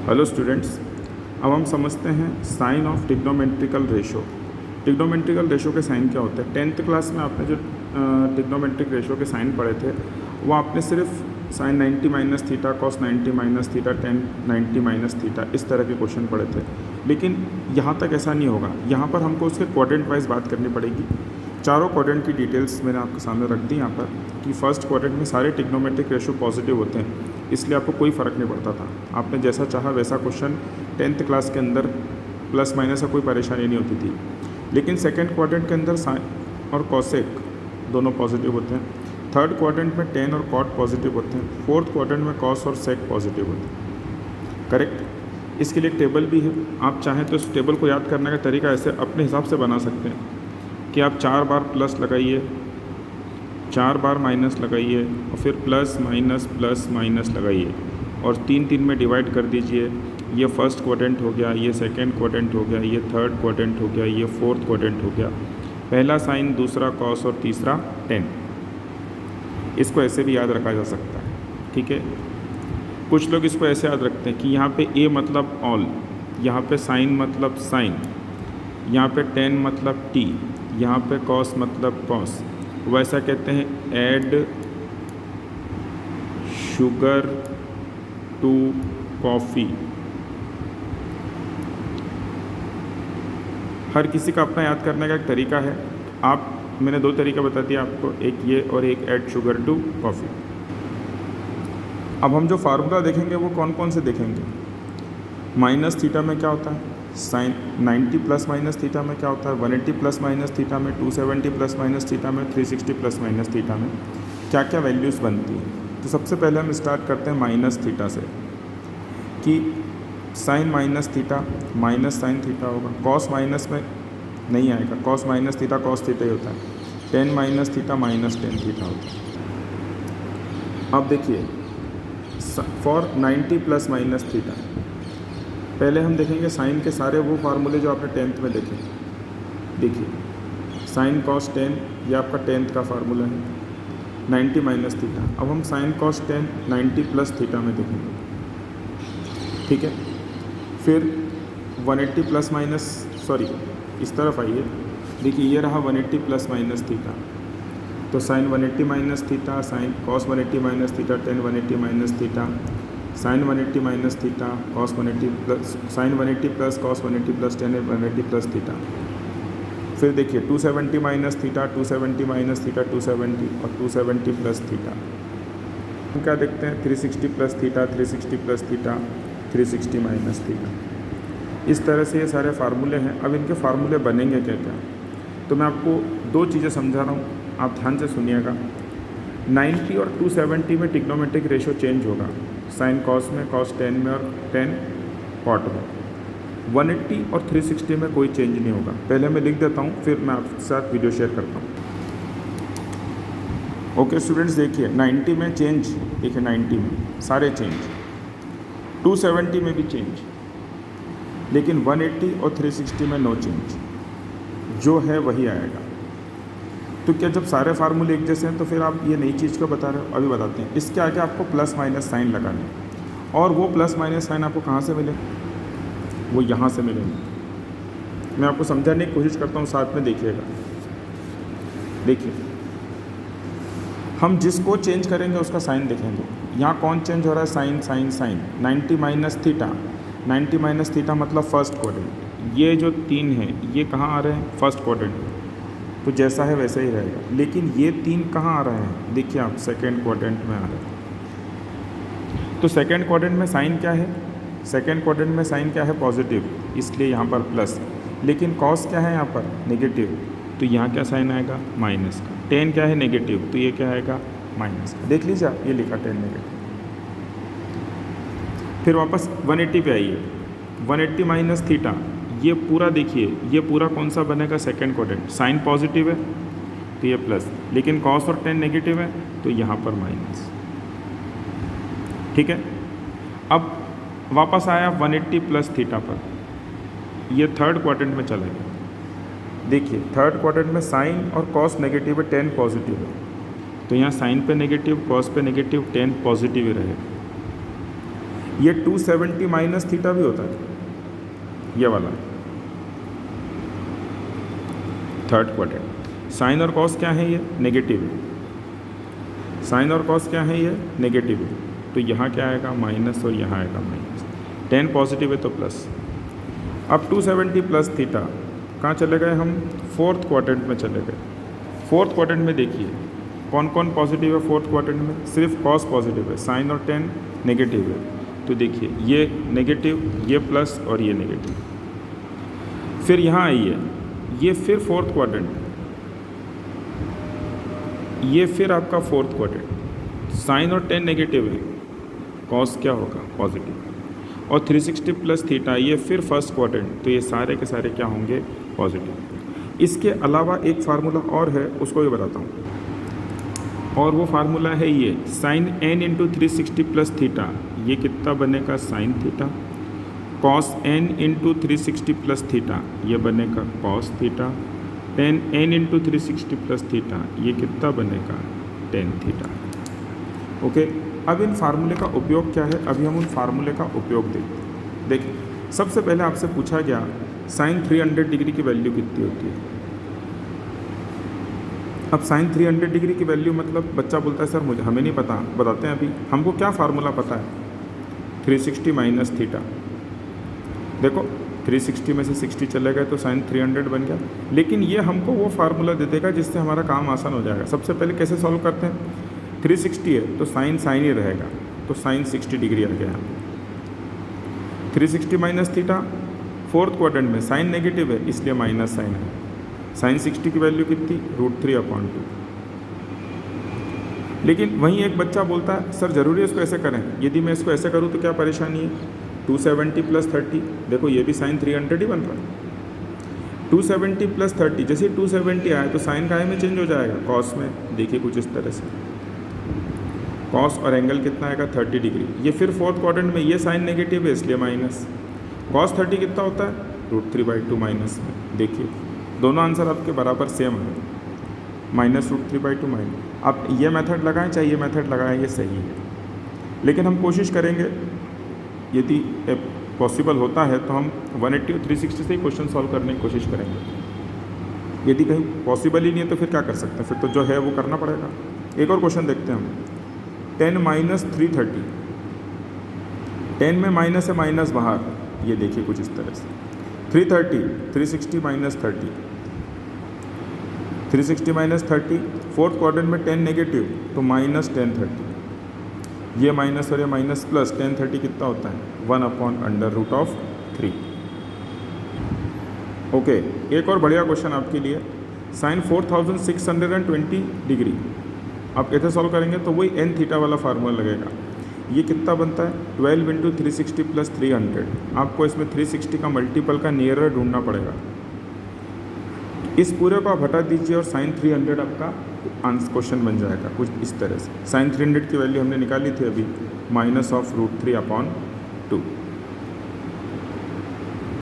Hello students, अब हम समझते हैं sign of trigonometrical ratio. Trigonometrical ratio के साइन क्या होते हैं? 10th क्लास में आपने जो ट्रिग्नोमेट्रिक रेशो के साइन पढ़े थे वो आपने सिर्फ sine 90 minus theta, cos 90 minus theta, tan 90 minus theta, इस तरह के क्वेश्चन पढ़े थे। लेकिन यहाँ तक ऐसा नहीं होगा, यहाँ पर हमको उसके क्वाड्रेंट वाइज बात करनी पड़ेगी। चारों क्वाड्रेंट की डिटेल्स मैंने आपके सामने रख दी यहाँ पर कि फर्स्ट क्वाड्रेंट में सारे ट्रिग्नोमेट्रिक रेशो पॉजिटिव होते हैं, इसलिए आपको कोई फ़र्क नहीं पड़ता था। आपने जैसा चाहा वैसा क्वेश्चन 10th क्लास के अंदर प्लस माइनस का कोई परेशानी नहीं होती थी। लेकिन सेकंड क्वाड्रेंट के अंदर साइन और कॉसेक दोनों पॉजिटिव होते हैं। थर्ड क्वाड्रेंट में टेन और कॉट पॉजिटिव होते हैं। फोर्थ क्वाड्रेंट में कॉस और सेक पॉजिटिव होते हैं। करेक्ट। इसके लिए टेबल भी है, आप चाहें तो इस टेबल को याद करने का तरीका ऐसे अपने हिसाब से बना सकते हैं कि आप 4 बार प्लस लगाइए, 4 बार माइनस लगाइए और फिर प्लस माइनस लगाइए और 3 में डिवाइड कर दीजिए। ये फर्स्ट क्वाड्रेंट हो गया, ये सेकंड क्वाड्रेंट हो गया, ये थर्ड क्वाड्रेंट हो गया, ये फोर्थ क्वाड्रेंट हो गया। पहला साइन, दूसरा कॉस और तीसरा टेन। इसको ऐसे भी याद रखा जा सकता है, ठीक है। कुछ लोग इसको ऐसे याद रखते हैं कि यहाँ पे ए मतलब ऑल, यहाँ पे साइन मतलब साइन, यहाँ पे टेन मतलब टी, यहाँ पे कॉस मतलब कॉस। वैसा कहते हैं ऐड शुगर टू कॉफ़ी। हर किसी का अपना याद करने का एक तरीका है। मैंने 2 तरीका बता दिया आपको, एक ये और एक ऐड शुगर टू कॉफ़ी। अब हम जो फार्मूला देखेंगे वो कौन कौन से देखेंगे। माइनस थीटा में क्या होता है, साइन 90 प्लस माइनस थीटा में क्या होता है, 180 प्लस माइनस थीटा में, 270 प्लस माइनस थीटा में, 360 प्लस माइनस थीटा में क्या क्या वैल्यूज़ बनती हैं। तो सबसे पहले हम स्टार्ट करते हैं माइनस थीटा से कि sine minus theta minus sine theta होगा। कॉस माइनस में नहीं आएगा, cos minus theta cos theta ही होता है। Tan minus theta minus tan theta होता है। अब देखिए फॉर 90 प्लस माइनस थीटा पहले हम देखेंगे साइन के सारे वो फार्मूले जो आपने 10th में देखे। देखिए साइन कॉस 10 ये आपका 10th का फार्मूला है, 90 माइनस थीटा। अब हम साइन कॉस 10 90 प्लस थीटा में देखेंगे, ठीक है। फिर 180 प्लस माइनस, सॉरी इस तरफ आइए, देखिए ये रहा 180 प्लस माइनस थीटा। तो sine 180 minus theta, sine cos 180 minus theta, tan 180 minus theta, sine 180 minus theta, cos 180 plus sine 180 plus cos 180 plus tan 180 plus theta. फिर देखिए 270 माइनस थीटा, 270 माइनस थीटा, 270 और 270 प्लस थीटा। हम क्या देखते हैं 360 plus theta, 360 plus theta, 360 minus theta. इस तरह से ये सारे फार्मूले हैं। अब इनके फार्मूले बनेंगे क्या क्या, तो मैं आपको 2 चीज़ें समझा रहा हूँ, आप ध्यान से सुनिएगा। 90 और 270 में ट्रिग्नोमेट्रिक रेशो चेंज होगा, साइन कॉस में, कॉस 10 में और 10 कॉट में। 180 और 360 में कोई चेंज नहीं होगा। पहले मैं लिख देता हूँ, फिर मैं आपके साथ वीडियो शेयर करता हूँ। ओके स्टूडेंट्स, देखिए 90 में चेंज, देखिए 90 में सारे चेंज, 270 में भी चेंज, लेकिन 180 और 360 में नो चेंज, जो है वही आएगा। तो क्या जब सारे फार्मूले एक जैसे हैं तो फिर आप ये नई चीज़ को बता रहे हो? अभी बताते हैं। इसके आगे आपको प्लस माइनस साइन लगाने, और वो प्लस माइनस साइन आपको कहाँ से मिले, वो यहाँ से मिलेंगे। मैं आपको समझाने की कोशिश करता हूँ, साथ में देखिएगा। देखिए हम जिसको चेंज करेंगे उसका साइन देखेंगे। यहाँ कौन चेंज हो रहा है, sign sign sign. 90 minus theta, 90 minus theta मतलब फर्स्ट क्वाड्रेंट। ये जो 3 है ये कहाँ आ रहे हैं, फर्स्ट क्वाड्रेंट। तो जैसा है वैसा ही रहेगा। लेकिन ये 3 कहाँ आ रहे हैं, देखिए आप सेकेंड क्वाड्रेंट में आ रहे हैं। तो सेकेंड क्वाड्रेंट में साइन क्या है, सेकेंड क्वाड्रेंट में साइन क्या है, पॉजिटिव, इसलिए यहाँ पर प्लस। लेकिन कॉस क्या है यहाँ पर, नेगेटिव, तो यहाँ क्या साइन आएगा, माइनस का। टेन क्या है, नेगेटिव, तो ये क्या आएगा, माइनस का। देख लीजिए आप, ये लिखा 10 नेगेटिव। फिर वापस 180 पे आइए, 180 माइनस थीटा, ये पूरा देखिए, ये पूरा कौन सा बनेगा, सेकेंड क्वाड्रेंट। साइन पॉजिटिव है तो ये प्लस, लेकिन कॉस और टेन नेगेटिव है तो यहाँ पर माइनस, ठीक है। अब वापस आया 180 प्लस थीटा पर, ये थर्ड क्वाड्रेंट में चला गया। देखिए थर्ड क्वाड्रेंट में साइन और कॉस नेगेटिव है, टेन पॉजिटिव है, तो यहाँ साइन पे नेगेटिव, कॉस पे नेगेटिव, टेन पॉजिटिव ही रहेगा। ये 270 माइनस थीटा भी होता है, ये वाला थर्ड क्वाड्रेंट। साइन और कॉस क्या है, ये नेगेटिव है। साइन और कॉस क्या है, ये नेगेटिव है, तो यहाँ क्या आएगा माइनस और यहाँ आएगा माइनस। tan पॉजिटिव है तो प्लस। अब 270 प्लस थीटा कहाँ चले गए हम, फोर्थ क्वाड्रेंट में चले गए। फोर्थ क्वाड्रेंट में देखिए कौन कौन पॉजिटिव है फोर्थ क्वाड्रेंट में, सिर्फ कॉस पॉजिटिव है, साइन और tan नेगेटिव है। तो देखिए ये नेगेटिव, ये प्लस और ये नेगेटिव। फिर यहाँ आइए, ये फिर फोर्थ क्वाड्रेंट, ये फिर आपका फोर्थ क्वाड्रेंट, साइन और tan नेगेटिव है, कॉस क्या होगा पॉजिटिव, और 360 प्लस थीटा ये फिर फर्स्ट क्वाड्रेंट, तो ये सारे के सारे क्या होंगे पॉजिटिव। इसके अलावा एक फार्मूला और है, उसको भी बताता हूँ, और वो फार्मूला है ये sine n into 360 plus theta, ये कितना बनेगा sine theta, cos n into 360 plus theta ये बनेगा cos theta, tan n into 360 plus theta ये कितना बनेगा tan थीटा। ओके, अब इन फार्मूले का उपयोग क्या है, अभी हम उन फार्मूले का उपयोग देखते हैं। देखिए सबसे पहले आपसे पूछा गया साइन 300 डिग्री की वैल्यू कितनी होती है। अब साइन 300 डिग्री की वैल्यू मतलब बच्चा बोलता है सर मुझे हमें नहीं पता, बताते हैं अभी। हमको क्या फार्मूला पता है, 360 माइनस थीटा। देखो 360 में से 60 चले गए तो साइन 300 बन गया, लेकिन ये हमको वो फार्मूला दे देगा जिससे हमारा काम आसान हो जाएगा। सबसे पहले कैसे सॉल्व करते हैं, 360 है तो साइन साइन ही रहेगा, तो साइन 60 डिग्री आ गया यहाँ पे। 360 माइनस थीटा, फोर्थ क्वाड्रेंट में साइन नेगेटिव है इसलिए माइनस साइन है। साइन 60 की वैल्यू कितनी, √3/2। लेकिन वहीं एक बच्चा बोलता है सर ज़रूरी है इसको ऐसे करें, यदि मैं इसको ऐसे करूँ तो क्या परेशानी है, 270 प्लस 30, देखो ये भी साइन 300 ही बन रहा है। 270 प्लस 30, जैसे 270 आए तो साइन काय में चेंज हो जाएगा, कॉस में। देखिए कुछ इस तरह से, कॉस और एंगल कितना आएगा 30 डिग्री। ये फिर फोर्थ क्वाड्रेंट में ये साइन नेगेटिव है इसलिए माइनस, कॉस 30 कितना होता है √3/2 माइनस में। देखिए दोनों आंसर आपके बराबर सेम है, माइनस √3/2 माइनस। आप ये मेथड लगाएं चाहे ये मेथड लगाएं, ये सही है। लेकिन हम कोशिश करेंगे यदि पॉसिबल होता है तो हम 180 और 360 से ही क्वेश्चन सॉल्व करने की कोशिश करेंगे। यदि कहीं पॉसिबल ही नहीं है तो फिर क्या कर सकते हैं, फिर तो जो है वो करना पड़ेगा। एक और क्वेश्चन देखते हैं हम, 10 माइनस 330, 10 में माइनस है माइनस बाहर, ये देखिए कुछ इस तरह से। 330, 360 माइनस 30, 360 माइनस 30, फोर्थ क्वाड्रेंट में 10 नेगेटिव तो माइनस 1030, ये माइनस और ये माइनस प्लस, 1030 कितना होता है 1/√3। ओके, एक और बढ़िया क्वेश्चन आपके लिए, साइन 4620 डिग्री। आप कैसे सॉल्व करेंगे, तो वही n थीटा वाला फार्मूला लगेगा। ये कितना बनता है 12 इंटू 360 प्लस 300। आपको इसमें 360 का मल्टीपल का नियरर ढूंढना पड़ेगा। इस पूरे को आप हटा दीजिए और साइन 300 आपका आंसर क्वेश्चन बन जाएगा कुछ इस तरह से। साइन 300 की वैल्यू हमने निकाली थी अभी, -√3/2।